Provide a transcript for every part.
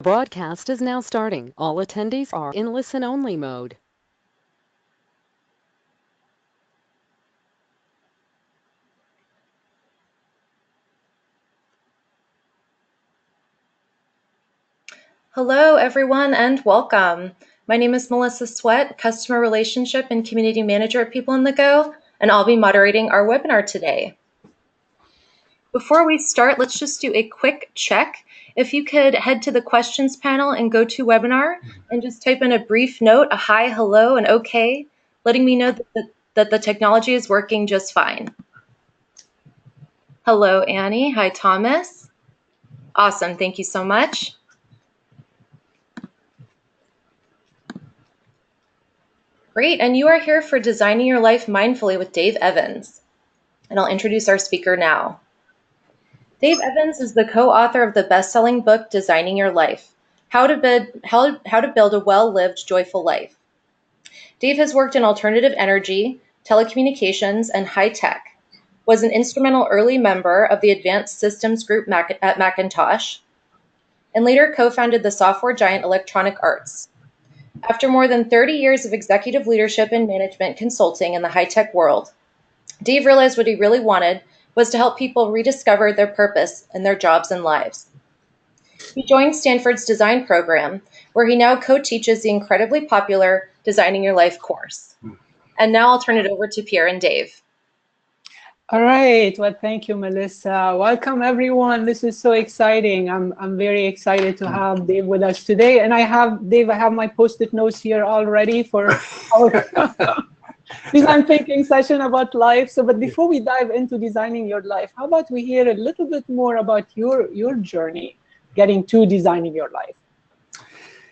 Broadcast is now starting. All attendees are in listen-only mode. Hello, everyone, and welcome. My name is Melissa Sweat, Customer Relationship and Community Manager at people-onthego, and I'll be moderating our webinar today. Before we start, let's just do a quick check. If you could head to the questions panel and go to webinar and just type in a brief note, a hi, hello, and okay, letting me know that the technology is working just fine. Hello, Annie. Hi, Thomas. Awesome. Thank you so much. Great, and you are here for Designing Your Life Mindfully with Dave Evans. And I'll introduce our speaker now. Dave Evans is the co-author of the best-selling book, Designing Your Life, How to Build a Well-Lived, Joyful Life. Dave has worked in alternative energy, telecommunications, and high tech, was an instrumental early member of the Advanced Systems Group at Macintosh, and later co-founded the software giant Electronic Arts. After more than 30 years of executive leadership and management consulting in the high-tech world, Dave realized what he really wanted was to help people rediscover their purpose in their jobs and lives. He joined Stanford's design program, where he now co-teaches the incredibly popular Designing Your Life course. And now I'll turn it over to Pierre and Dave. All right. Well, thank you, Melissa. Welcome, everyone. This is so exciting. I'm very excited to have Dave with us today. And I have my Post-it notes here already for our design thinking session about life. So, but before we dive into designing your life, how about we hear a little bit more about your journey getting to designing your life?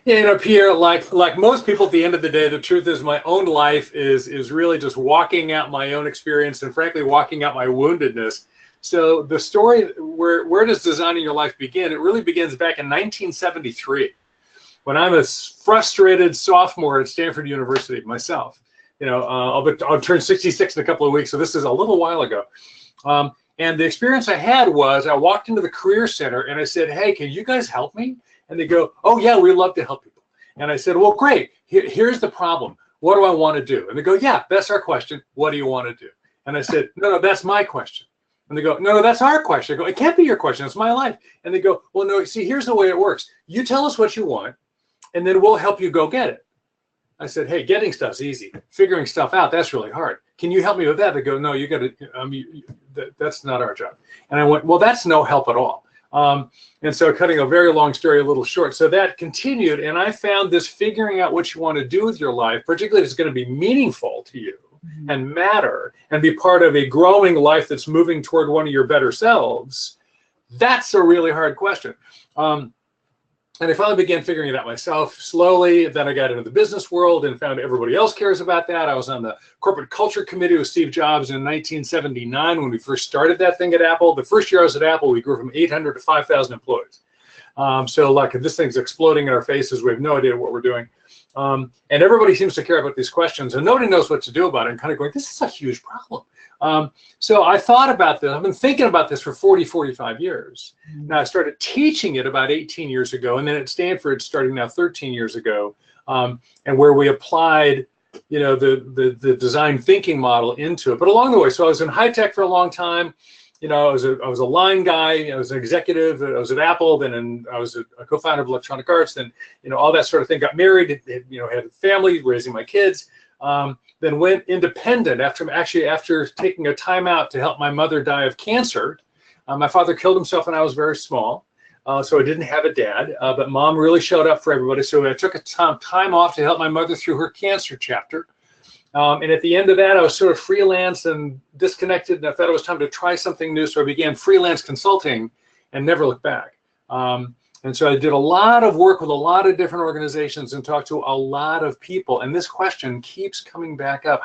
Yeah, you know, Pierre, like most people at the end of the day, the truth is my own life is really just walking out my own experience and frankly, walking out my woundedness. So the story, where does Designing Your Life begin? It really begins back in 1973 when I'm a frustrated sophomore at Stanford University myself. You know, I'll turn 66 in a couple of weeks, so this is a little while ago. And the experience I had was I walked into the Career Center and I said, hey, can you guys help me? And they go, oh, yeah, we love to help people. And I said, well, great. Here's the problem. What do I want to do? And they go, yeah, that's our question. What do you want to do? And I said, no, that's my question. And they go, no, that's our question. I go, it can't be your question. It's my life. And they go, well, no, see, here's the way it works. You tell us what you want, and then we'll help you go get it. I said, hey, getting stuff's easy. Figuring stuff out, that's really hard. Can you help me with that? They go, no, you got to, that's not our job. And I went, well, that's no help at all. And so cutting a very long story a little short. So that continued, and I found this figuring out what you want to do with your life, particularly if it's going to be meaningful to you and matter and be part of a growing life that's moving toward one of your better selves. That's a really hard question. And I finally began figuring it out myself slowly. Then I got into the business world and found everybody else cares about that. I was on the corporate culture committee with Steve Jobs in 1979 when we first started that thing at Apple. The first year I was at Apple, we grew from 800 to 5,000 employees. So like this thing's exploding in our faces. We have no idea what we're doing. And everybody seems to care about these questions and nobody knows what to do about it and kind of going, this is a huge problem. So I thought about this. I've been thinking about this for 45 years. Now I started teaching it about 18 years ago, and then at Stanford, starting now 13 years ago, and where we applied, you know, the design thinking model into it. But along the way, so I was in high tech for a long time. You know, I was a line guy. I was an executive. I was at Apple. Then I was a co-founder of Electronic Arts. Then, you know, all that sort of thing. Got married. You know, had a family, raising my kids. Then went independent after taking a time out to help my mother die of cancer. My father killed himself when I was very small, so I didn't have a dad, but mom really showed up for everybody. So I took a time off to help my mother through her cancer chapter. And at the end of that, I was sort of freelance and disconnected, and I thought it was time to try something new. So I began freelance consulting and never looked back. And so I did a lot of work with a lot of different organizations and talked to a lot of people. And this question keeps coming back up.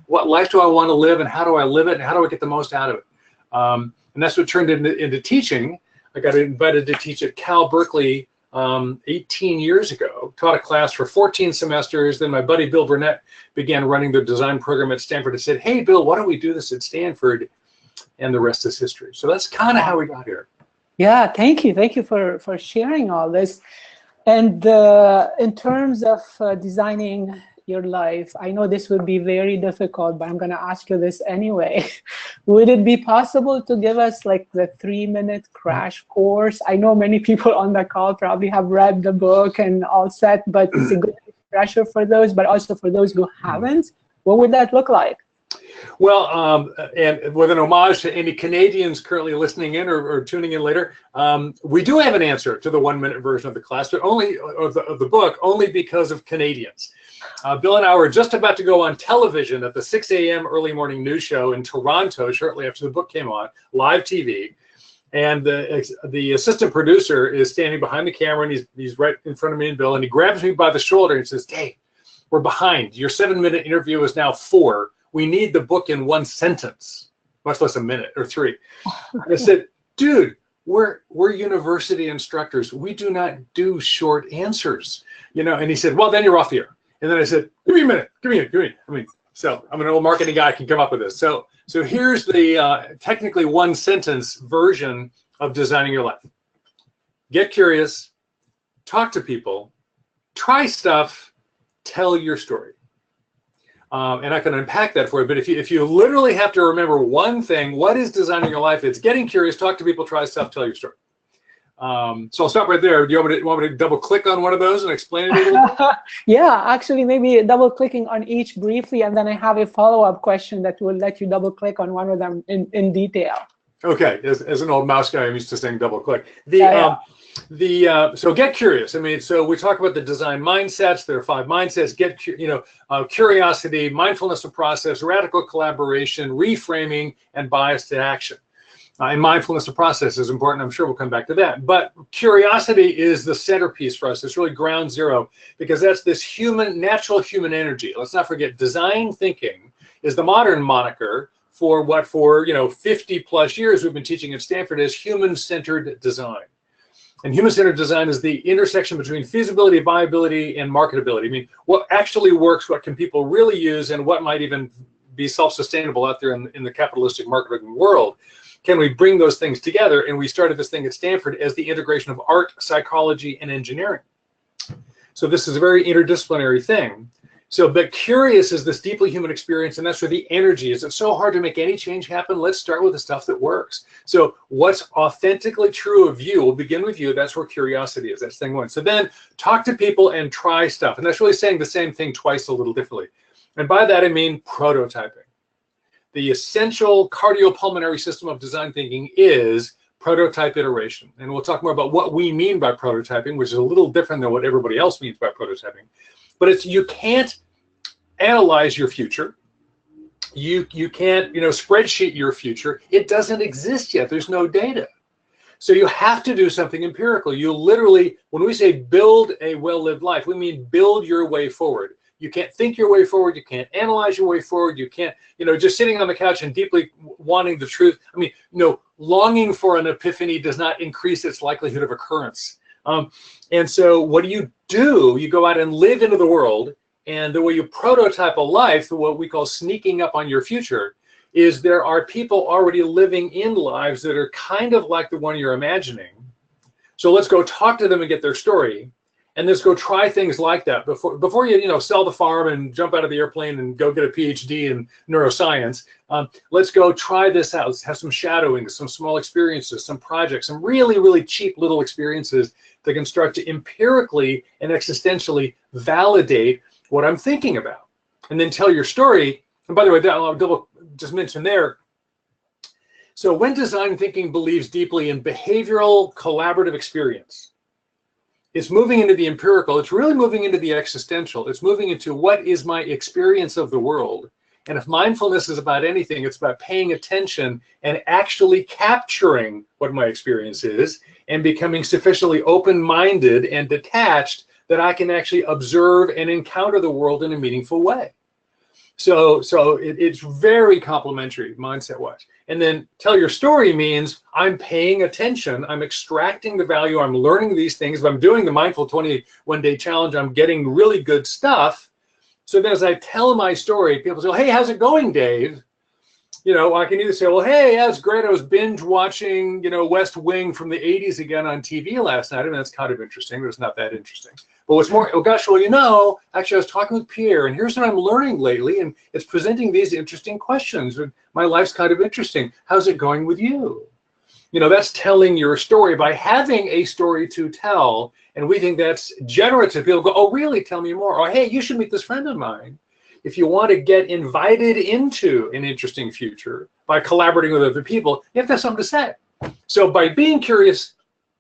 What life do I want to live, and how do I live it, and how do I get the most out of it? And that's what turned into teaching. I got invited to teach at Cal Berkeley 18 years ago, taught a class for 14 semesters. Then my buddy Bill Burnett began running the design program at Stanford and said, hey, Bill, why don't we do this at Stanford? And the rest is history. So that's kind of how we got here. Yeah, thank you. Thank you for sharing all this. And in terms of designing your life, I know this would be very difficult, but I'm going to ask you this anyway. Would it be possible to give us like the 3-minute crash course? I know many people on the call probably have read the book and all set, but it's a good pressure for those, but also for those who haven't. What would that look like? Well, and with an homage to any Canadians currently listening in or tuning in later, we do have an answer to the 1-minute version of the class, but only of the book, only because of Canadians. Bill and I were just about to go on television at the 6 a.m. early morning news show in Toronto shortly after the book came on, live TV. And the assistant producer is standing behind the camera, and he's right in front of me and Bill, and he grabs me by the shoulder and says, "Dave, we're behind. Your 7-minute interview is now 4. We need the book in 1 sentence, much less a minute or 3. And I said, "Dude, we're university instructors. We do not do short answers, you know." And he said, "Well, then you're off the air." And then I said, "Give me a minute. Give me. I mean, so I'm an old marketing guy. I can come up with this. So here's the technically 1-sentence version of designing your life. Get curious, talk to people, try stuff, tell your story." And I can unpack that for you. But if you literally have to remember one thing, what is designing your life? It's getting curious, talk to people, try stuff, tell your story. So I'll stop right there. Do you want me to double click on one of those and explain it a little bit? Yeah, actually, maybe double clicking on each briefly, and then I have a follow-up question that will let you double click on one of them in detail. Okay, as an old mouse guy, I'm used to saying double click. So get curious. I mean, so we talk about the design mindsets. There are 5 mindsets. Curiosity, mindfulness of process, radical collaboration, reframing, and bias to action. And mindfulness of process is important. I'm sure we'll come back to that. But curiosity is the centerpiece for us. It's really ground zero, because that's this natural human energy. Let's not forget, design thinking is the modern moniker for what for 50 plus years we've been teaching at Stanford as human-centered design. And human-centered design is the intersection between feasibility, viability, and marketability. I mean, what actually works, what can people really use, and what might even be self-sustainable out there in the capitalistic marketing world. Can we bring those things together? And we started this thing at Stanford as the integration of art, psychology, and engineering. So this is a very interdisciplinary thing. But curious is this deeply human experience, and that's where the energy is. It's so hard to make any change happen. Let's start with the stuff that works. So what's authentically true of you, we'll begin with you. That's where curiosity is. That's thing 1. So then talk to people and try stuff. And that's really saying the same thing twice a little differently. And by that, I mean prototyping. The essential cardiopulmonary system of design thinking is prototype iteration. And we'll talk more about what we mean by prototyping, which is a little different than what everybody else means by prototyping. But you can't analyze your future. You can't spreadsheet your future. It doesn't exist yet. There's no data. So you have to do something empirical. You literally, when we say build a well-lived life, we mean build your way forward. You can't think your way forward. You can't analyze your way forward. You can't, just sitting on the couch and deeply wanting the truth. I mean, longing for an epiphany does not increase its likelihood of occurrence. And so what do? You go out and live into the world, and the way you prototype a life, what we call sneaking up on your future, is there are people already living in lives that are kind of like the one you're imagining. So let's go talk to them and get their story. And let's go try things like that before you sell the farm and jump out of the airplane and go get a PhD in neuroscience. Let's go try this out. Let's have some shadowing, some small experiences, some projects, some really, really cheap little experiences that can start to empirically and existentially validate what I'm thinking about. And then tell your story. And by the way, I'll just mention there. So when design thinking believes deeply in behavioral collaborative experience, it's moving into the empirical. It's really moving into the existential. It's moving into what is my experience of the world. And if mindfulness is about anything, it's about paying attention and actually capturing what my experience is and becoming sufficiently open-minded and detached that I can actually observe and encounter the world in a meaningful way. So it's very complementary mindset-wise. And then tell your story means I'm paying attention, I'm extracting the value, I'm learning these things. If I'm doing the Mindful 21-Day Challenge, I'm getting really good stuff. So then as I tell my story, people say, "Hey, how's it going, Dave?" you know, I can either say, well, hey, that's great. I was binge watching, you know, West Wing from the 80s again on TV last night. I mean, that's kind of interesting, but it's not that interesting. But what's more, oh gosh, well, you know, actually I was talking with Pierre, and here's what I'm learning lately, and it's presenting these interesting questions. And my life's kind of interesting. How's it going with you? You know, that's telling your story by having a story to tell. And we think that's generative. People go, oh, really? Tell me more. Or, hey, you should meet this friend of mine. If you want to get invited into an interesting future by collaborating with other people, you have to have something to say. So by being curious,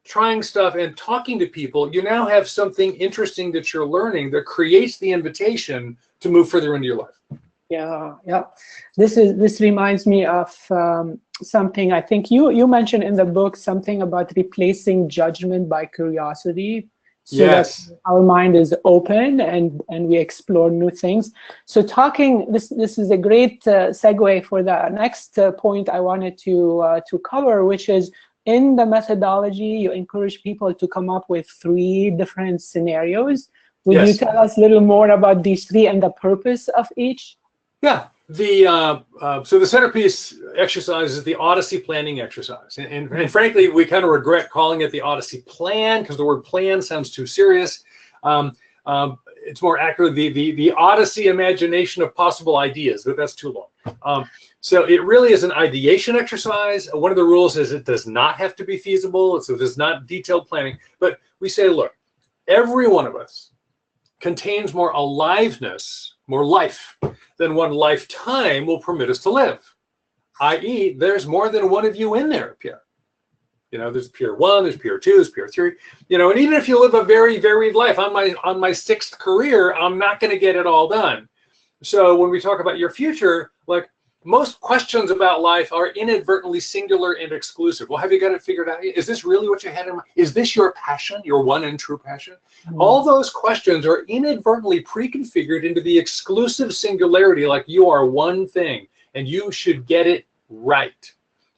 trying stuff, and talking to people, you now have something interesting that you're learning that creates the invitation to move further into your life. Yeah, yeah. This reminds me of something I think you mentioned in the book, something about replacing judgment by curiosity. So yes. that our mind is open and we explore new things. So this is a great segue for the next point I wanted to cover, which is in the methodology, you encourage people to come up with 3 different scenarios. Would yes. you tell us a little more about these 3 and the purpose of each? Yeah, so the centerpiece exercise is the Odyssey planning exercise. And frankly, we kind of regret calling it the Odyssey plan because the word plan sounds too serious. It's more accurately the Odyssey imagination of possible ideas, but that's too long. So it really is an ideation exercise. One of the rules is it does not have to be feasible. So there's not detailed planning, but we say, look, every one of us contains more aliveness, more life than one lifetime will permit us to live. I.e., there's more than one of you in there, Pierre. You know, there's Pierre 1, there's Pierre 2, there's Pierre 3. You know, and even if you live a very varied life, on my 6th career, I'm not going to get it all done. So when we talk about your future, like most questions about life are inadvertently singular and exclusive. Well, have you got it figured out? Is this really what you had in mind? Is this your passion, your one and true passion? All those questions are inadvertently pre-configured into the exclusive singularity, like you are one thing and you should get it right.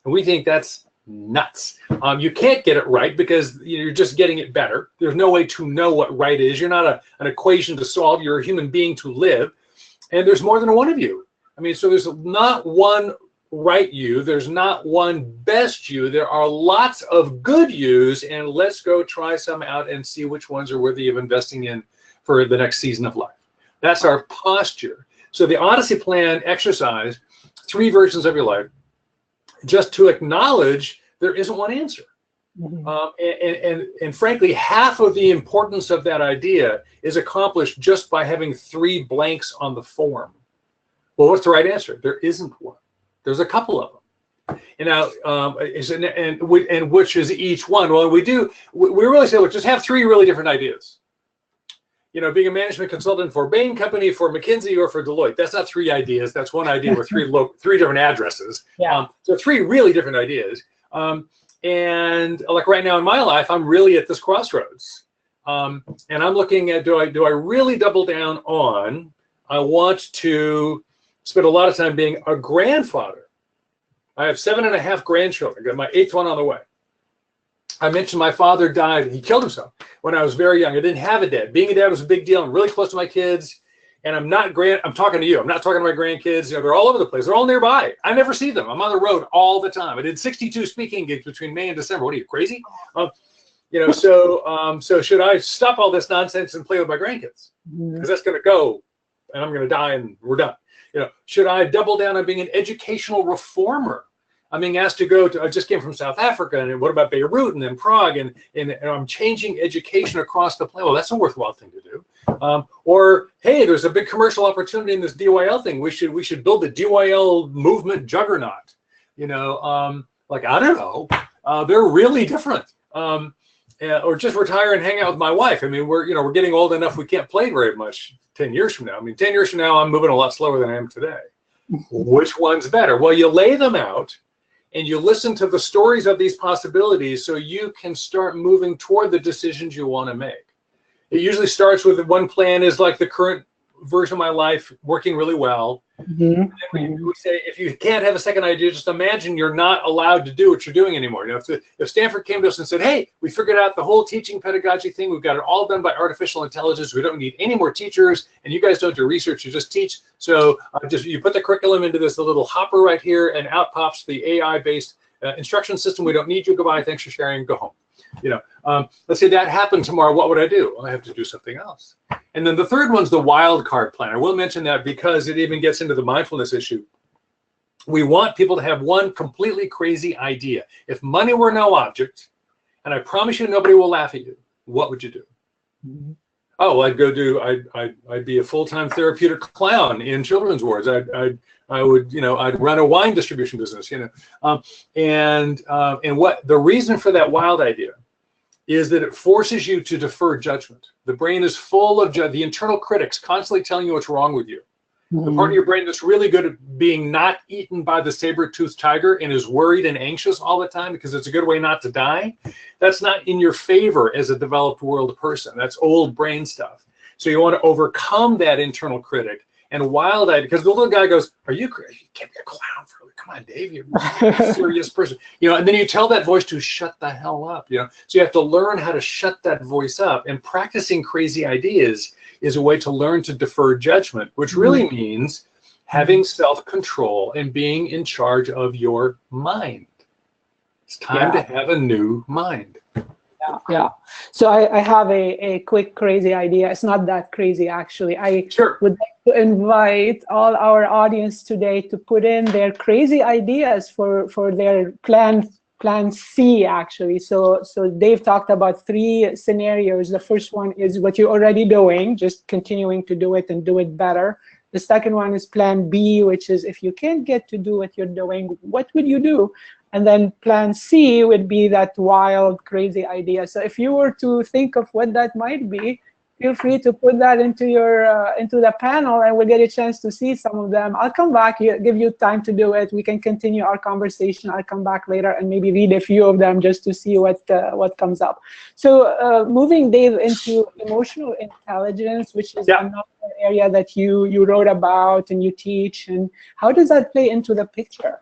And we think that's nuts. You can't get it right because you're just getting it better. There's no way to know what right is. You're not an equation to solve. You're a human being to live. And there's more than one of you. I mean, so there's not one right you, there's not one best you, there are lots of good yous, and let's go try some out and see which ones are worthy of investing in for the next season of life. That's our posture. So the Odyssey plan exercise, 3 versions of your life, just to acknowledge there isn't one answer. And frankly, half of the importance of that idea is accomplished just by having 3 blanks on the form. Well, what's the right answer? There isn't one. There's a couple of them. And now, and which is each one? Well, we really say, look, just have 3 really different ideas. You know, being a management consultant for Bain Company, for McKinsey, or for Deloitte. That's not 3 ideas. That's one idea with 3 different addresses. Yeah. So 3 really different ideas. And like right now in my life, I'm really at this crossroads. And I'm looking at, do I really double down on, I want to spent a lot of time being a grandfather. I have 7.5 grandchildren. I got my 8th one on the way. I mentioned my father died. He killed himself when I was very young. I didn't have a dad. Being a dad was a big deal. I'm really close to my kids. And I'm talking to you. I'm not talking to my grandkids. You know, they're all over the place. They're all nearby. I never see them. I'm on the road all the time. I did 62 speaking gigs between May and December. What are you, crazy? You know, so should I stop all this nonsense and play with my grandkids? Because that's going to go, and I'm going to die, and we're done. You know, should I double down on being an educational reformer? I'm being asked to go to, I just came from South Africa, and what about Beirut and then Prague, and I'm changing education across the planet. Well, that's a worthwhile thing to do. Or, hey, there's a big commercial opportunity in this DYL thing. We should build the DYL movement juggernaut. You know, like, I don't know. They're really different. Or just retire and hang out with my wife. I mean, we're getting old enough we can't play very much 10 years from now. I mean, 10 years from now, I'm moving a lot slower than I am today. Which one's better? Well, you lay them out and you listen to the stories of these possibilities so you can start moving toward the decisions you want to make. It usually starts with one plan is like the current version of my life working really well. Mm-hmm. We say, if you can't have a second idea, just imagine you're not allowed to do what you're doing anymore. You know, if Stanford came to us and said, hey, we figured out the whole teaching pedagogy thing, we've got it all done by artificial intelligence, we don't need any more teachers, and you guys don't do research, you just teach. So you put the curriculum into this little hopper right here, and out pops the AI-based instruction system. We don't need you. Goodbye. Thanks for sharing. Go home. You know, let's say that happened tomorrow. What would I do? Well, I have to do something else. And then the third one's the wild card plan. I will mention that because it even gets into the mindfulness issue. We want people to have one completely crazy idea. If money were no object, and I promise you nobody will laugh at you, what would you do? Mm-hmm. Oh, well, I'd go do. I'd be a full-time therapeutic clown in children's wards. I would, you know, I'd run a wine distribution business, you know, and what the reason for that wild idea is that it forces you to defer judgment. The brain is full of the internal critics constantly telling you what's wrong with you. Mm-hmm. The part of your brain that's really good at being not eaten by the saber-toothed tiger and is worried and anxious all the time because it's a good way not to die, that's not in your favor as a developed world person. That's old brain stuff. So you want to overcome that internal critic. And wild idea, because the little guy goes, "Are you crazy? You can't be a clown for it. Come on, Dave, you're a serious person." You know, and then you tell that voice to shut the hell up. You know, so you have to learn how to shut that voice up. And practicing crazy ideas is a way to learn to defer judgment, which really means having self-control and being in charge of your mind. It's time to have a new mind. Yeah. So I have a quick crazy idea. It's not that crazy, actually. I would like to invite all our audience today to put in their crazy ideas for their plan C, actually. So Dave talked about 3 scenarios. The first one is what you're already doing, just continuing to do it and do it better. The second one is plan B, which is if you can't get to do what you're doing, what would you do? And then plan C would be that wild, crazy idea. So if you were to think of what that might be, feel free to put that into your into the panel, and we'll get a chance to see some of them. I'll come back, give you time to do it. We can continue our conversation. I'll come back later and maybe read a few of them just to see what comes up. So moving, Dave, into emotional intelligence, which is another area that you wrote about and you teach, and how does that play into the picture?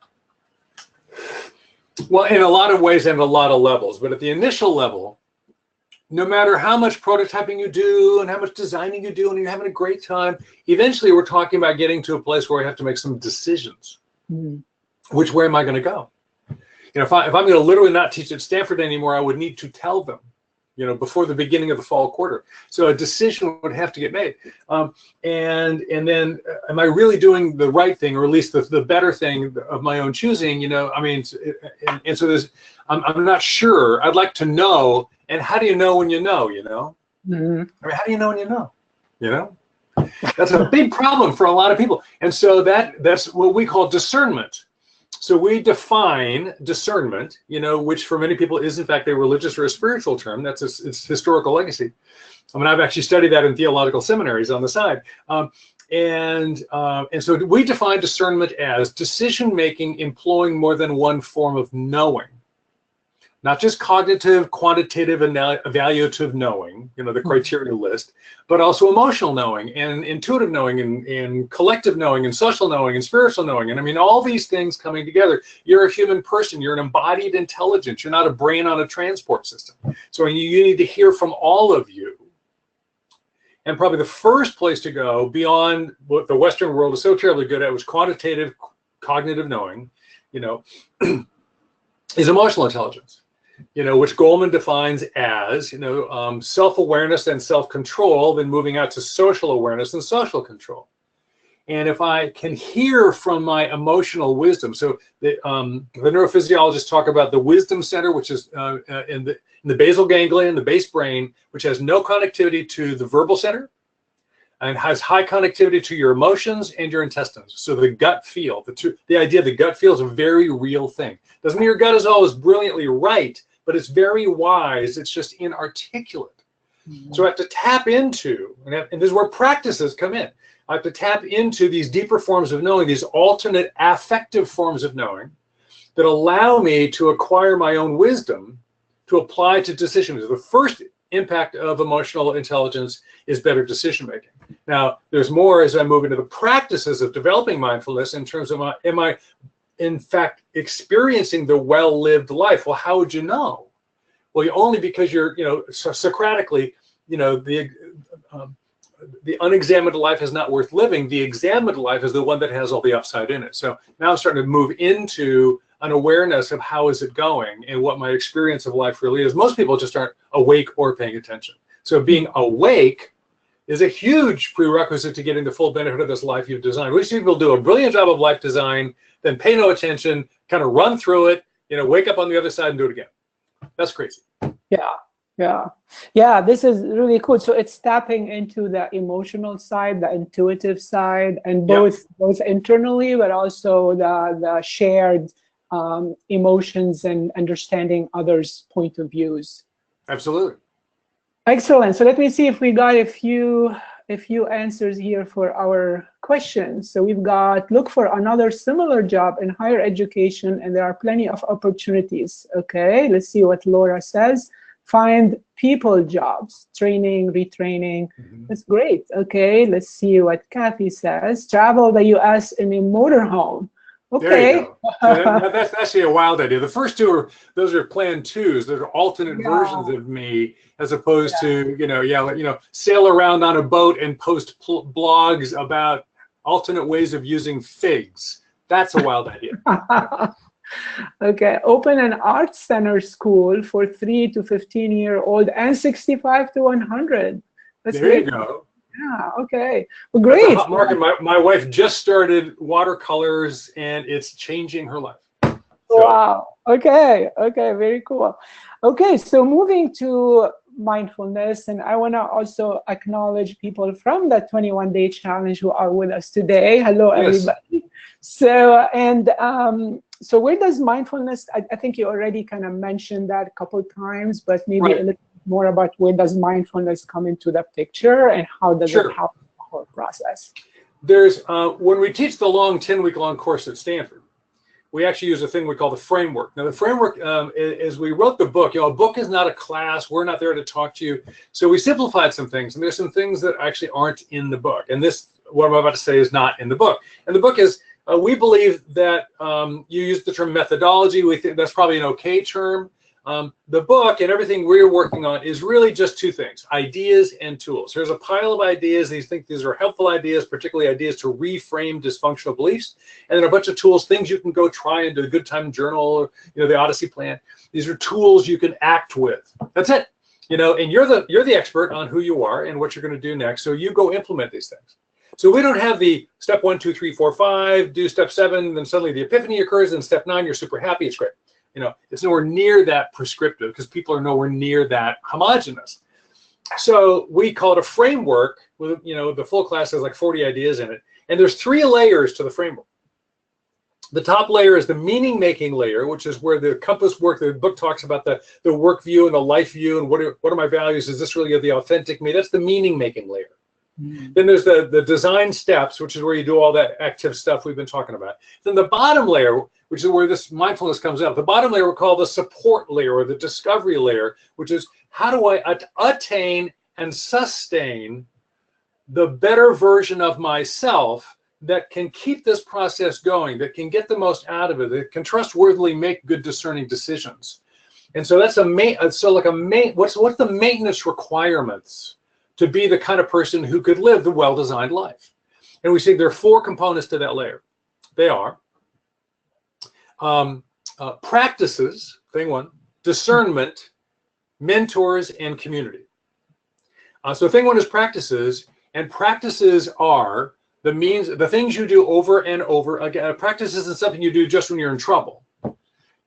Well, in a lot of ways and a lot of levels, but at the initial level, no matter how much prototyping you do and how much designing you do and you're having a great time, eventually we're talking about getting to a place where we have to make some decisions. Which way am I going to go? You know, if I'm going to literally not teach at Stanford anymore, I would need to tell them, you know, before the beginning of the fall quarter. So a decision would have to get made. And then, am I really doing the right thing, or at least the better thing of my own choosing? You know, I mean, and so there's, I'm not sure. I'd like to know. And how do you know when you know? You know, I mean, how do you know when you know? You know, that's a big problem for a lot of people. And so that's what we call discernment. So we define discernment, you know, which for many people is in fact a religious or a spiritual term. That's its historical legacy. I mean, I've actually studied that in theological seminaries on the side. And so we define discernment as decision-making employing more than one form of knowing. Not just cognitive, quantitative, and evaluative knowing, you know, the criteria list, but also emotional knowing and intuitive knowing and collective knowing and social knowing and spiritual knowing. And I mean, all these things coming together. You're a human person. You're an embodied intelligence. You're not a brain on a transport system. So you need to hear from all of you. And probably the first place to go beyond what the Western world is so terribly good at, was quantitative, cognitive knowing, you know, is emotional intelligence. You know, which Goleman defines as, you know, self-awareness and self-control, then moving out to social awareness and social control. And if I can hear from my emotional wisdom, so the neurophysiologists talk about the wisdom center, which is in the basal ganglia, the base brain, which has no connectivity to the verbal center and has high connectivity to your emotions and your intestines. So the gut feel, the idea the gut feel is a very real thing. Doesn't mean your gut is always brilliantly right, but it's very wise. It's just inarticulate. So I have to tap into, and this is where practices come in. I have to tap into these deeper forms of knowing, these alternate affective forms of knowing that allow me to acquire my own wisdom to apply to decisions. The first impact of emotional intelligence is better decision making. Now, there's more as I move into the practices of developing mindfulness in terms of am I in fact experiencing the well-lived life? Well, how would you know? Well, only because you're, Socratically, the unexamined life is not worth living. The examined life is the one that has all the upside in it. So now I'm starting to move into an awareness of how is it going and what my experience of life really is. Most people just aren't awake or paying attention. So being awake is a huge prerequisite to getting the full benefit of this life you've designed. We see people do a brilliant job of life design, then pay no attention, kind of run through it, wake up on the other side and do it again. That's crazy. Yeah, this is really cool. So it's tapping into the emotional side, the intuitive side, and both internally, but also the shared emotions and understanding others' point of views. Absolutely. Excellent. So let me see if we got a few answers here for our questions. So we've got, look for another similar job in higher education, and there are plenty of opportunities. Okay, let's see what Laura says. Find people jobs, training, retraining. That's great. Okay, let's see what Kathy says. Travel the US in a motorhome. Okay. There you go. That's actually a wild idea. The first two those are plan twos. Those are alternate versions of me, as opposed to sail around on a boat and post blogs about alternate ways of using figs. That's a wild idea. Okay, open an art center school for 3 to 15-year-old and 65 to 100. That's there great. You go. Yeah, okay. Well, great. Mark, and my wife just started watercolors, and it's changing her life. So. Wow. Okay, very cool. Okay, so moving to mindfulness, and I want to also acknowledge people from the 21-day challenge who are with us today. Hello, everybody. So where does mindfulness, I think you already kind of mentioned that a couple times, but maybe a little bit more about where does mindfulness come into the picture and how does it help the whole process? There's, when we teach the long 10-week-long course at Stanford, we actually use a thing we call the framework. Now, the framework, as we wrote the book, a book is not a class. We're not there to talk to you. So we simplified some things, and there's some things that actually aren't in the book. And this, what I'm about to say, is not in the book. And the book is, we believe that you use the term methodology. We think that's probably an okay term. The book and everything we're working on is really just two things: ideas and tools. There's a pile of ideas. These are helpful ideas, particularly ideas to reframe dysfunctional beliefs. And then a bunch of tools, things you can go try and do, a good time journal, or the Odyssey plan. These are tools you can act with. That's it. And you're the expert on who you are and what you're going to do next. So you go implement these things. So we don't have the step 1, 2, 3, 4, 5, do step 7, then suddenly the epiphany occurs, and step 9, you're super happy. It's great. It's nowhere near that prescriptive because people are nowhere near that homogenous. So we call it a framework with, the full class has like 40 ideas in it. And there's 3 layers to the framework. The top layer is the meaning-making layer, which is where the compass work, the book talks about the work view and the life view and what are my values? Is this really the authentic me? That's the meaning-making layer. Then there's the design steps, which is where you do all that active stuff we've been talking about. Then the bottom layer, which is where this mindfulness comes out. The bottom layer we call the support layer or the discovery layer, which is how do I attain and sustain the better version of myself that can keep this process going, that can get the most out of it, that can trustworthily make good discerning decisions. And so that's what's the maintenance requirements to be the kind of person who could live the well-designed life. And we see there are 4 components to that layer. They are practices, thing 1, discernment, mentors, and community. So thing 1 is practices, and practices are the things you do over and over again. Practice isn't something you do just when you're in trouble.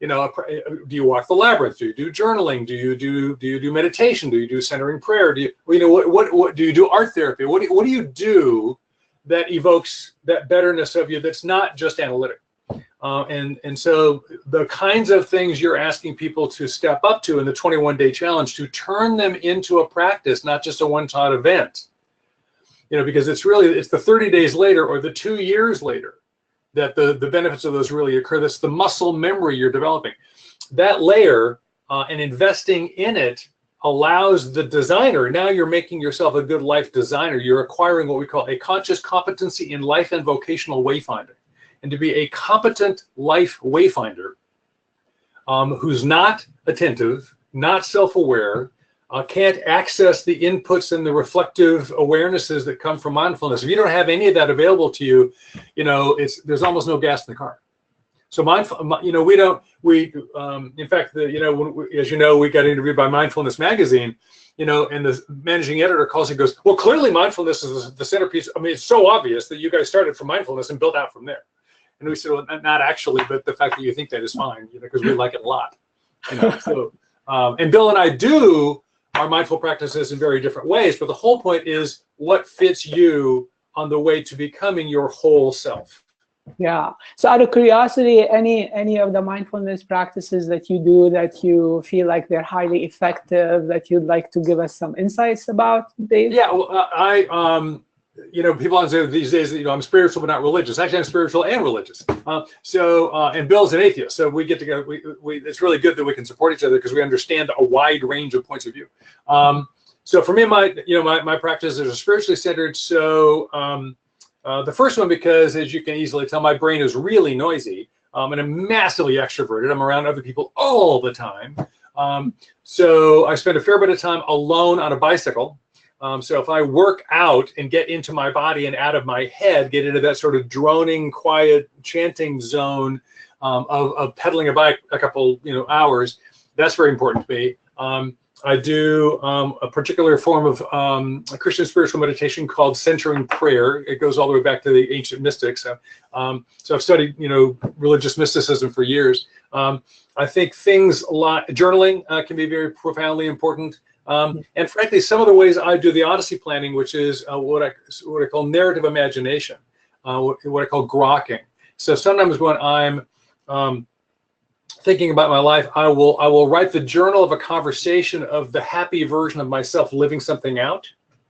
Do you walk the labyrinth? Do you do journaling? Do you do meditation? Do you do centering prayer? Do what do you do art therapy? What do you do that evokes that betterness of you that's not just analytic? And so the kinds of things you're asking people to step up to in the 21-day challenge, to turn them into a practice, not just a one-shot event. Because it's the 30 days later or the 2 years later that the benefits of those really occur. That's the muscle memory you're developing. That layer and investing in it allows the designer, now you're making yourself a good life designer. You're acquiring what we call a conscious competency in life and vocational wayfinding. And to be a competent life wayfinder who's not attentive, not self-aware, can't access the inputs and the reflective awarenesses that come from mindfulness. If you don't have any of that available to you, there's almost no gas in the car. So in fact, as you know, we got interviewed by Mindfulness magazine, and the managing editor calls and goes, well, clearly mindfulness is the centerpiece. I mean, it's so obvious that you guys started from mindfulness and built out from there. And we said, well, not actually, but the fact that you think that is fine, because we like it a lot. So, and Bill and I do our mindful practices in very different ways, but the whole point is what fits you on the way to becoming your whole self. Yeah. So out of curiosity, any of the mindfulness practices that you do that you feel like they're highly effective that you'd like to give us some insights about, Dave? Yeah, well, people say these days, I'm spiritual but not religious. Actually, I'm spiritual and religious. And Bill's an atheist, so we get together. It's really good that we can support each other because we understand a wide range of points of view. So for me, my practices are spiritually centered. So the first one, because as you can easily tell, my brain is really noisy, and I'm massively extroverted. I'm around other people all the time. So I spend a fair bit of time alone on a bicycle. So if I work out and get into my body and out of my head, get into that sort of droning, quiet, chanting zone of pedaling a bike a couple hours, that's very important to me. I do a particular form of a Christian spiritual meditation called centering prayer. It goes all the way back to the ancient mystics. So I've studied, religious mysticism for years. I think things like journaling can be very profoundly important. And frankly, some of the ways I do the Odyssey planning, which is what I call narrative imagination, what I call grokking. So sometimes when I'm thinking about my life, I will write the journal of a conversation of the happy version of myself living something out.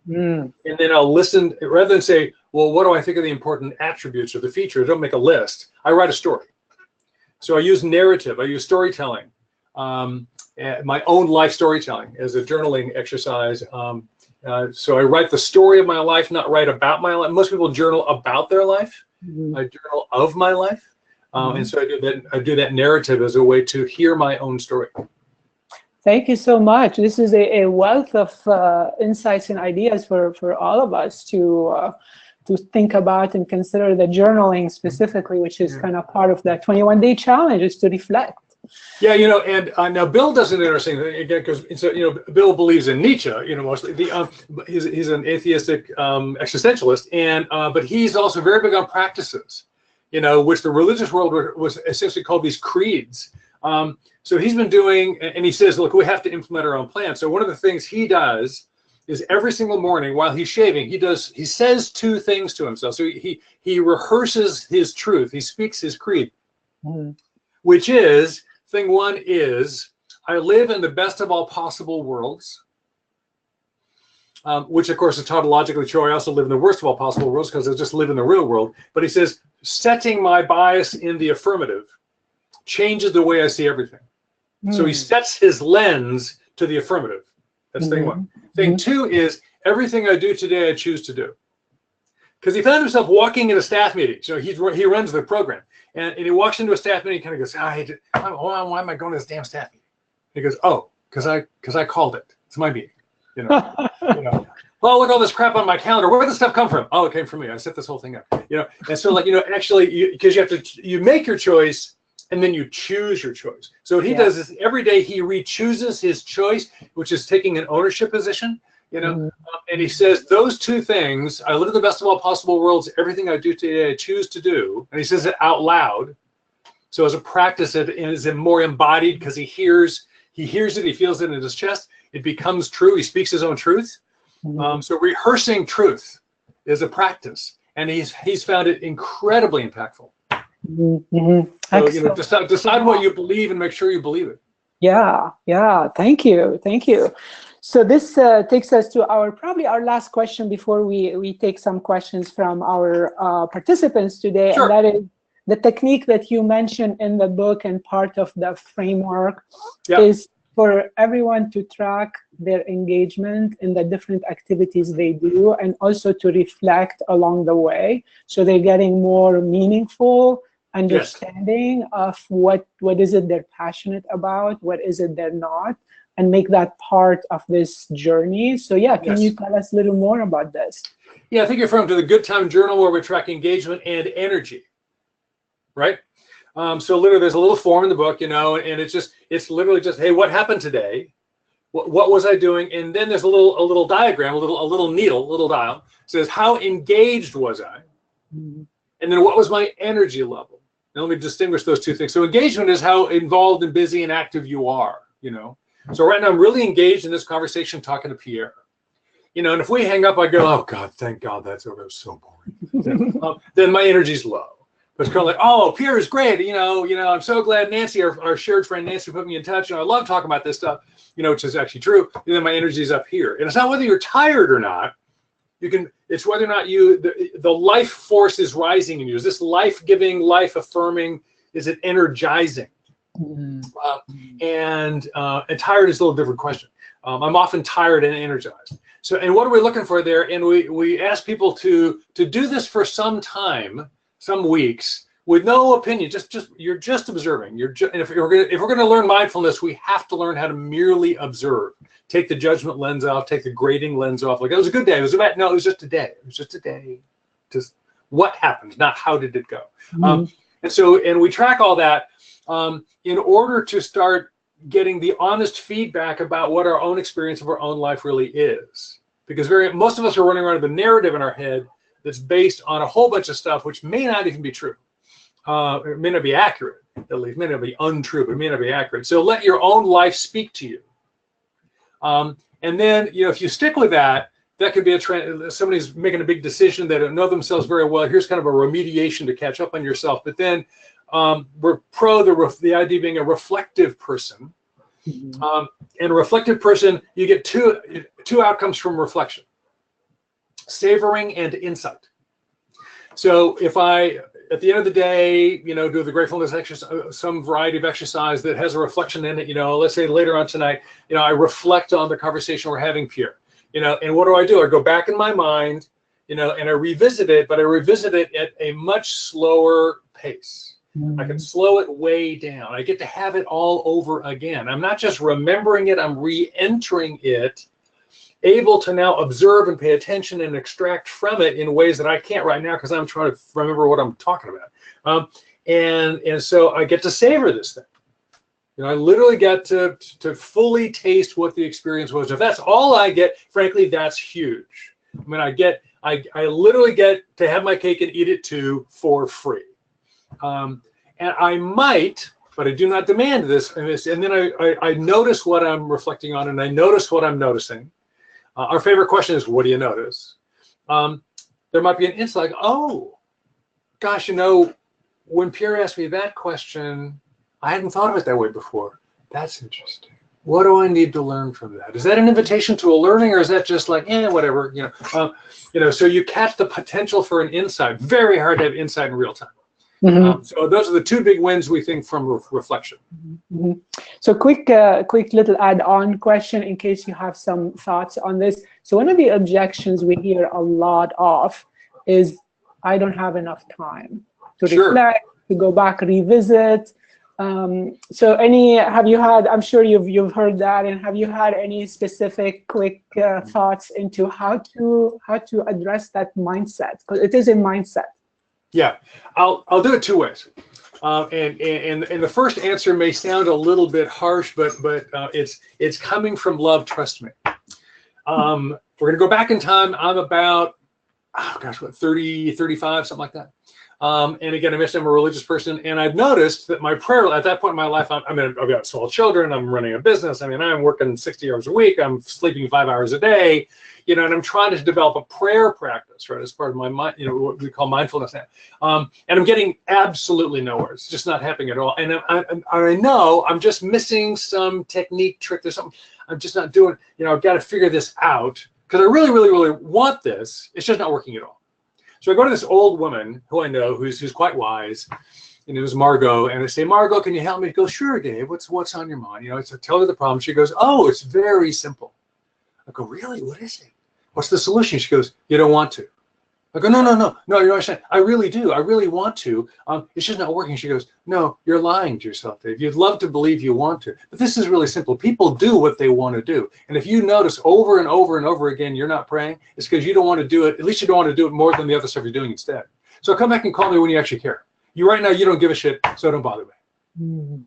And then I'll listen, rather than say, well, what do I think are the important attributes or the features? I don't make a list. I write a story. So I use narrative, I use storytelling, my own life storytelling as a journaling exercise. So I write the story of my life, not write about my life. Most people journal about their life. I journal of my life. And so I do that narrative as a way to hear my own story. Thank you so much. This is a wealth of insights and ideas for all of us to think about and consider. The journaling specifically, which is kind of part of that 21-day challenge, is to reflect. Yeah, and now Bill does an interesting thing again, because Bill believes in Nietzsche, mostly. He's an atheistic existentialist, and but he's also very big on practices, which the religious world was essentially called these creeds. So he's been doing, and he says, look, we have to implement our own plan. So one of the things he does is every single morning while he's shaving, he says two things to himself. So he rehearses his truth. He speaks his creed, which is, thing one is, I live in the best of all possible worlds, which of course is tautologically true. I also live in the worst of all possible worlds because I just live in the real world. But he says, setting my bias in the affirmative changes the way I see everything. So he sets his lens to the affirmative. That's thing one. Thing two is, everything I do today, I choose to do. Because he found himself walking in a staff meeting. So he runs the program. And he walks into a staff meeting, he kind of goes, why am I going to this damn staff meeting? He goes, oh, because I called it. It's my meeting. Well, look, all this crap on my calendar. Where did this stuff come from? Oh, it came from me. I set this whole thing up. And so actually, because you make your choice and then you choose your choice. So what he does is every day he re-chooses his choice, which is taking an ownership position. And he says those two things, I live in the best of all possible worlds, everything I do today I choose to do, and he says it out loud. So as a practice, it is more embodied because he hears it, he feels it in his chest, it becomes true, he speaks his own truth. So rehearsing truth is a practice, and he's found it incredibly impactful. So decide what you believe and make sure you believe it. Yeah, thank you. So this takes us to probably our last question before we take some questions from our participants today. Sure. And that is the technique that you mentioned in the book, and part of the framework is for everyone to track their engagement in the different activities they do, and also to reflect along the way, so they're getting more meaningful understanding of what is it they're passionate about, what is it they're not, and make that part of this journey. So yeah, can you tell us a little more about this? Yeah, I think you're referring to the Good Time Journal, where we track engagement and energy, right? So literally there's a little form in the book, you know, and it's literally just, hey, what happened today? What was I doing? And then there's a little diagram, a little needle, a little dial, says how engaged was I? And then what was my energy level? Now let me distinguish those two things. So engagement is how involved and busy and active you are, you know. So right now I'm really engaged in this conversation talking to Pierre. You know, and if we hang up, I go, oh God, thank God that's over. It was so boring. Then my energy's low. But it's kind of like, oh, Pierre is great. You know, I'm so glad Nancy, our shared friend Nancy, put me in touch. And I love talking about this stuff, you know, which is actually true. And then my energy is up here. And it's not whether you're tired or not. It's whether or not the life force is rising in you. Is this life-giving, life-affirming? Is it energizing? And tired is a little different question. I'm often tired and energized. So, and what are we looking for there? And we ask people to do this for some time, some weeks, with no opinion. You're just observing. And if we're going to learn mindfulness, we have to learn how to merely observe. Take the judgment lens off. Take the grading lens off. Like, it was a good day. It was a bad. No, it was just a day. It was just a day. Just what happened, not how did it go. And we track all that in order to start getting the honest feedback about what our own experience of our own life really is. Because most of us are running around with a narrative in our head that's based on a whole bunch of stuff which may not even be true. It may not be accurate, at least. It may not be untrue, but it may not be accurate. So let your own life speak to you. And then, you know, if you stick with that, that could be somebody's making a big decision. They don't know themselves very well. Here's kind of a remediation to catch up on yourself. But then we're pro the idea of being a reflective person. And a reflective person, you get two outcomes from reflection: savoring and insight. So if I, at the end of the day, you know, do the gratefulness exercise, some variety of exercise that has a reflection in it, you know, let's say later on tonight, you know, I reflect on the conversation we're having, Pierre, you know, and what do? I go back in my mind, you know, and I revisit it, but I revisit it at a much slower pace. I can slow it way down. I get to have it all over again. I'm not just remembering it, I'm re-entering it, able to now observe and pay attention and extract from it in ways that I can't right now because I'm trying to remember what I'm talking about. And so I get to savor this thing. You know, I literally get to fully taste what the experience was. If that's all I get, frankly, that's huge. I mean, I literally get to have my cake and eat it too for free. And I might, but I do not demand this. And then I notice what I'm reflecting on, and I notice what I'm noticing. Our favorite question is, what do you notice? There might be an insight like, oh, gosh, you know, when Pierre asked me that question, I hadn't thought of it that way before. That's interesting. What do I need to learn from that? Is that an invitation to a learning, or is that just like, whatever, you know? So you catch the potential for an insight. Very hard to have insight in real time. So those are the two big wins, we think, from reflection. So quick little add-on question in case you have some thoughts on this. So one of the objections we hear a lot of is, I don't have enough time to reflect, to go back, revisit. So have you had, I'm sure you've heard that, and have you had any specific quick thoughts into how to address that mindset? Because it is a mindset. Yeah, I'll do it two ways, and the first answer may sound a little bit harsh, but it's coming from love. Trust me. We're gonna go back in time. I'm about, 30, 35, something like that. And again, I mentioned I'm a religious person, and I've noticed that my prayer at that point in my life, I've got small children, I'm running a business. I mean, I'm working 60 hours a week, I'm sleeping 5 hours a day, you know, and I'm trying to develop a prayer practice, right, as part of my mind, you know, what we call mindfulness now. And I'm getting absolutely nowhere. It's just not happening at all. And I know I'm just missing some technique, trick. There's something I'm just not doing. You know, I've got to figure this out because I really, really, really want this. It's just not working at all. So I go to this old woman who I know, who's quite wise, and it was Margot, and I say, Margot, can you help me? She goes, sure, Dave. What's on your mind? You know, so tell her the problem. She goes, oh, it's very simple. I go, really? What is it? What's the solution? She goes, you don't want to. I go, no, you don't understand. I really do. I really want to. It's just not working. She goes, no, you're lying to yourself, Dave. You'd love to believe you want to. But this is really simple. People do what they want to do. And if you notice over and over and over again you're not praying, it's because you don't want to do it. At least you don't want to do it more than the other stuff you're doing instead. So come back and call me when you actually care. Right now, you don't give a shit, so don't bother me.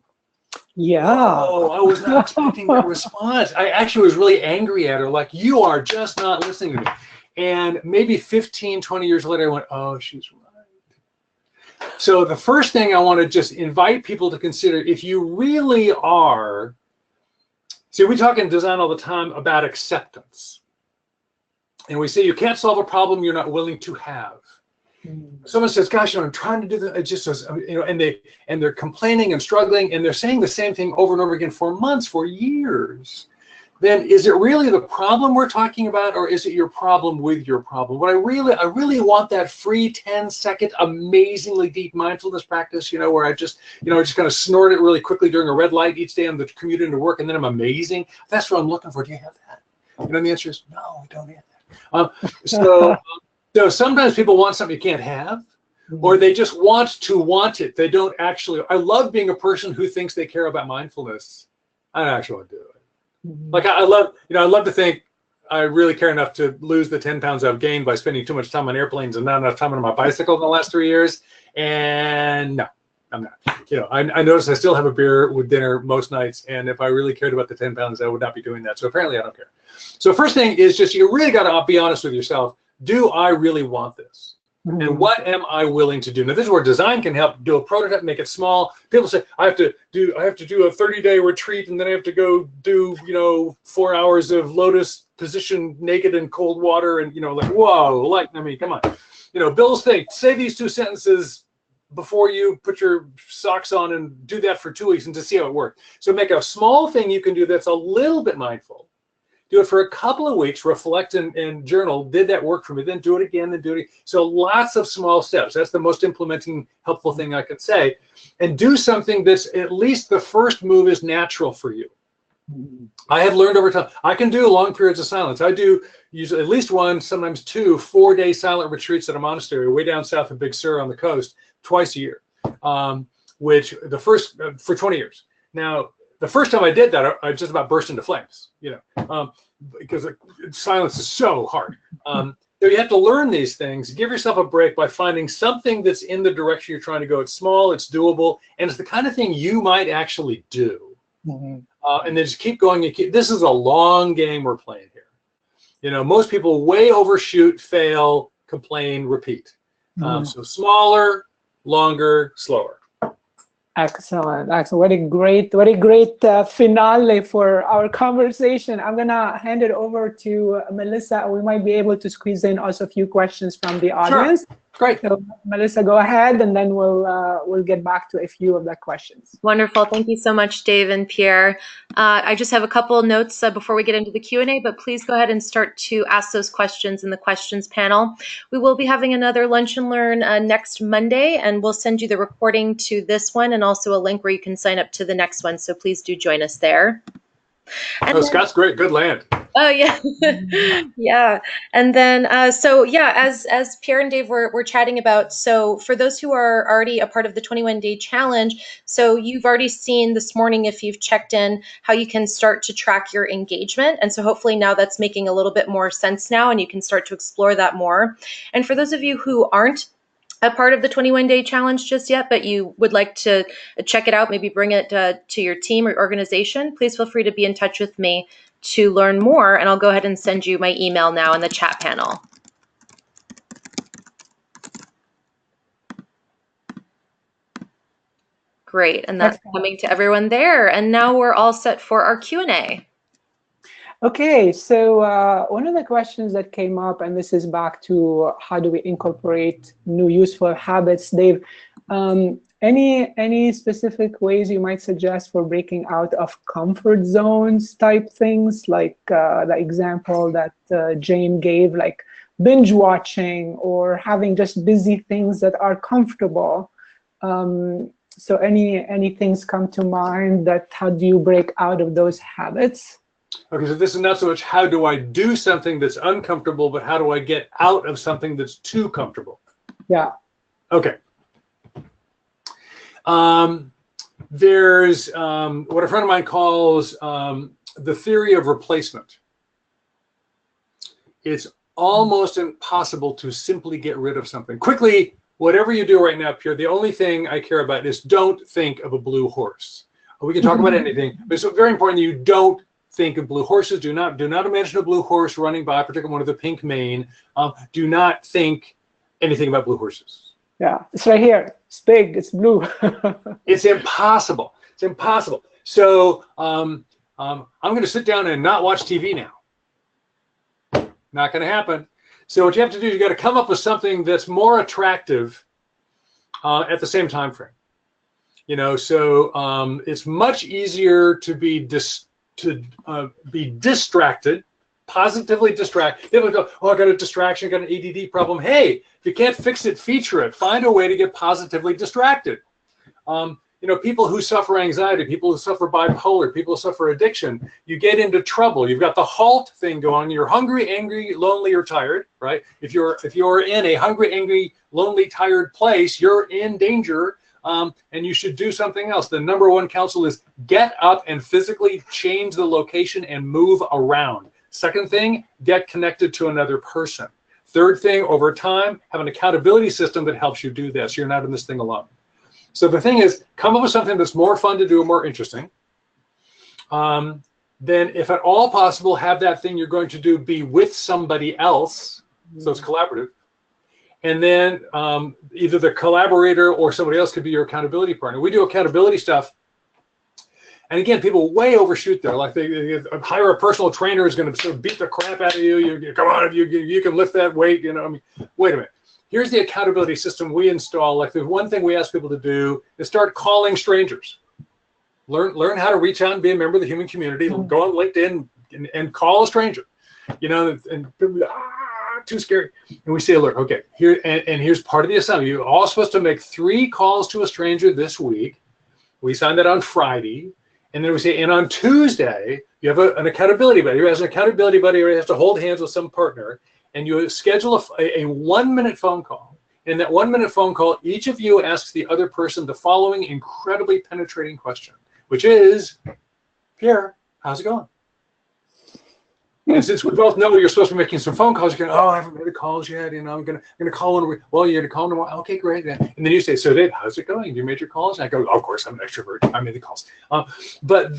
Yeah. Oh, I was not expecting that response. I actually was really angry at her, like, you are just not listening to me. And maybe 15, 20 years later, I went, oh, she's right. So the first thing I want to just invite people to consider, if you really are, see, we talk in design all the time about acceptance. And we say you can't solve a problem you're not willing to have. Someone says, gosh, I'm trying to do that. It just says, and they're complaining and struggling, and they're saying the same thing over and over again for months, for years. Then is it really the problem we're talking about, or is it your problem with your problem? What I really want that free 10-second, amazingly deep mindfulness practice, where I just kind of snort it really quickly during a red light each day on the commute into work, and then I'm amazing. That's what I'm looking for. Do you have that? And the answer is no, we don't have that. So sometimes people want something you can't have, or they just want to want it. They don't actually. I love being a person who thinks they care about mindfulness. I don't actually want to do it. Like I love to think I really care enough to lose the 10 pounds I've gained by spending too much time on airplanes and not enough time on my bicycle in the last 3 years. And no, I'm not. I notice I still have a beer with dinner most nights, and if I really cared about the 10 pounds, I would not be doing that. So apparently I don't care. So first thing is just you really got to be honest with yourself. Do I really want this? And what am I willing to do? Now, this is where design can help. Do a prototype, make it small. People say, I have to do a 30-day retreat, and then I have to go do 4 hours of lotus position naked in cold water, and like, whoa, come on. Bill's thing, say these 2 sentences before you put your socks on, and do that for 2 weeks and to see how it works. So make a small thing you can do that's a little bit mindful. Do it for a couple of weeks, reflect and journal. Did that work for me? Then do it again, then do it again. So lots of small steps. That's the most implementing helpful thing I could say. And do something that's at least the first move is natural for you. I have learned over time, I can do long periods of silence. I do usually at least 1, sometimes 2, 4-day silent retreats at a monastery way down south of Big Sur on the coast twice a year, which the first, for 20 years. Now, the first time I did that, I just about burst into flames, because silence is so hard. So you have to learn these things. Give yourself a break by finding something that's in the direction you're trying to go. It's small, it's doable, and it's the kind of thing you might actually do. And then just keep going. This is a long game we're playing here. Most people way overshoot, fail, complain, repeat. So smaller, longer, slower. Excellent. What a great finale for our conversation. I'm gonna hand it over to Melissa. We might be able to squeeze in also a few questions from the audience. Sure. Great. So Melissa, go ahead, and then we'll get back to a few of the questions. Wonderful. Thank you so much, Dave and Pierre. I just have a couple notes before we get into the Q&A, but please go ahead and start to ask those questions in the questions panel. We will be having another Lunch and Learn next Monday, and we'll send you the recording to this one and also a link where you can sign up to the next one. So please do join us there. And Scott's great. Good land. Oh, yeah. Yeah. And then, as Pierre and Dave were chatting about, so for those who are already a part of the 21-day challenge, so you've already seen this morning, if you've checked in, how you can start to track your engagement. And so hopefully now that's making a little bit more sense now, and you can start to explore that more. And for those of you who aren't a part of the 21-day challenge just yet, but you would like to check it out, maybe bring it to your team or organization, please feel free to be in touch with me to learn more, and I'll go ahead and send you my email now in the chat panel. Great, and that's coming to everyone there. And now we're all set for our Q&A. Okay, so one of the questions that came up, and this is back to how do we incorporate new useful habits, Dave. Any specific ways you might suggest for breaking out of comfort zones type things, like the example that Jane gave, like binge watching or having just busy things that are comfortable? So any things come to mind that how do you break out of those habits? Okay, so this is not so much how do I do something that's uncomfortable, but how do I get out of something that's too comfortable? Yeah. Okay. There's what a friend of mine calls the theory of replacement. It's almost impossible to simply get rid of something. Quickly, whatever you do right now, Pierre, the only thing I care about is don't think of a blue horse. We can talk about anything, but it's very important that you don't think of blue horses. Do not imagine a blue horse running by, particularly one with a pink mane. Do not think anything about blue horses. Yeah, it's right here. It's big. It's blue. It's impossible. It's impossible. So I'm going to sit down and not watch TV now. Not going to happen. So what you have to do is you got to come up with something that's more attractive at the same time frame. You know, so it's much easier to be distracted, positively distracted. People go, oh, I got a distraction, I got an ADD problem. Hey, if you can't fix it, feature it. Find a way to get positively distracted. You know, people who suffer anxiety, people who suffer bipolar, people who suffer addiction, you get into trouble. You've got the halt thing going. You're hungry, angry, lonely, or tired, right? If you're in a hungry, angry, lonely, tired place, you're in danger. And you should do something else. The number one counsel is get up and physically change the location and move around. Second thing, get connected to another person. Third thing, over time, have an accountability system that helps you do this. You're not in this thing alone. So the thing is, come up with something that's more fun to do, more interesting. Then, if at all possible, have that thing you're going to do be with somebody else, so it's collaborative. And then either the collaborator or somebody else could be your accountability partner. We do accountability stuff. And again, people way overshoot there. Like they hire a personal trainer who's going to sort of beat the crap out of you. You come on, you can lift that weight. You know, I mean, wait a minute. Here's the accountability system we install. Like the one thing we ask people to do is start calling strangers. Learn how to reach out and be a member of the human community. Go on LinkedIn and call a stranger. You know, and too scary. And we say, look, okay, here and here's part of the assignment. You're all supposed to make 3 calls to a stranger this week. We sign that on Friday. And then we say, and on Tuesday, you have an accountability buddy. As an accountability buddy, you have to hold hands with some partner. And you schedule a 1-minute phone call. In that 1-minute phone call, each of you asks the other person the following incredibly penetrating question, which is, Pierre, how's it going? And since we both know you're supposed to be making some phone calls, you're going, oh, I haven't made the calls yet. You know, I'm gonna call in. Well, you're gonna call tomorrow. Okay, great. And then you say, so Dave, how's it going? You made your calls? And I go, oh, of course, I'm an extrovert. I made the calls. But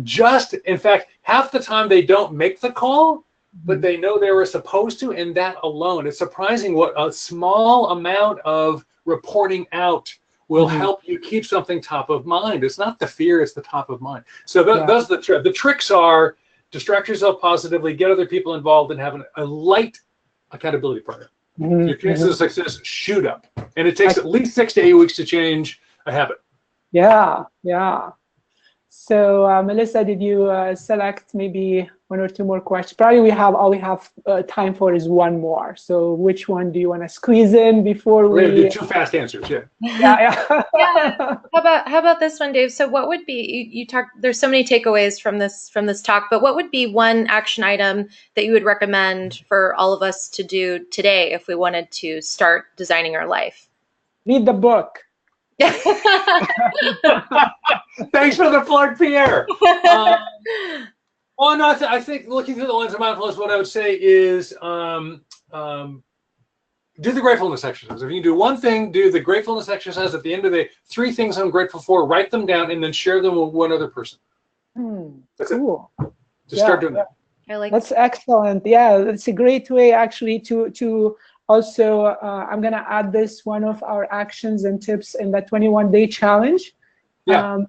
just in fact, half the time they don't make the call, but they know they were supposed to, and that alone, it's surprising what a small amount of reporting out will help you keep something top of mind. It's not the fear, it's the top of mind. So those are the tricks are distract yourself positively, get other people involved, and have a light accountability partner. Your chances of success shoot up. And it takes at least 6 to 8 weeks to change a habit. Yeah. So Melissa, did you select maybe 1 or 2 more questions? Probably all we have time for is 1 more. So which one do you want to squeeze in before We're gonna do 2 fast answers, yeah. Yeah. How about this one, Dave? So what would be, you talked, there's so many takeaways from this talk, but what would be one action item that you would recommend for all of us to do today if we wanted to start designing our life? Read the book. Thanks for the plug, Pierre. Well, no, I think looking through the lens of mindfulness, what I would say is do the gratefulness exercise. If you can do one thing, do the gratefulness exercise at the end of the 3 things I'm grateful for, write them down, and then share them with 1 other person. That's cool. It. Just start doing that. I like that's excellent. Yeah, that's a great way actually to also, I'm going to add this, one of our actions and tips in the 21-day challenge. Yeah.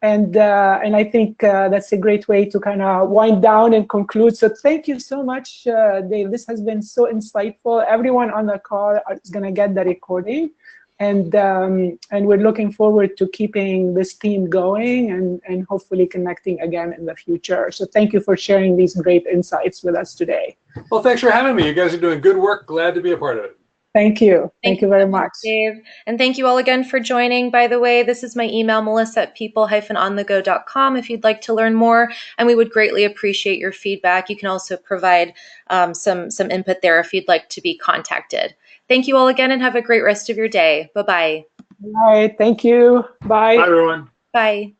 And I think that's a great way to kind of wind down and conclude. So thank you so much, Dave. This has been so insightful. Everyone on the call is going to get the recording. And we're looking forward to keeping this team going and hopefully connecting again in the future. So thank you for sharing these great insights with us today. Well, thanks for having me. You guys are doing good work. Glad to be a part of it. Thank you. Thank you very so much. Dave. And thank you all again for joining. By the way, this is my email, melissa@people-onthego.com, if you'd like to learn more, and we would greatly appreciate your feedback. You can also provide some input there if you'd like to be contacted. Thank you all again, and have a great rest of your day. Bye-bye. All right. Thank you. Bye. Bye, everyone. Bye.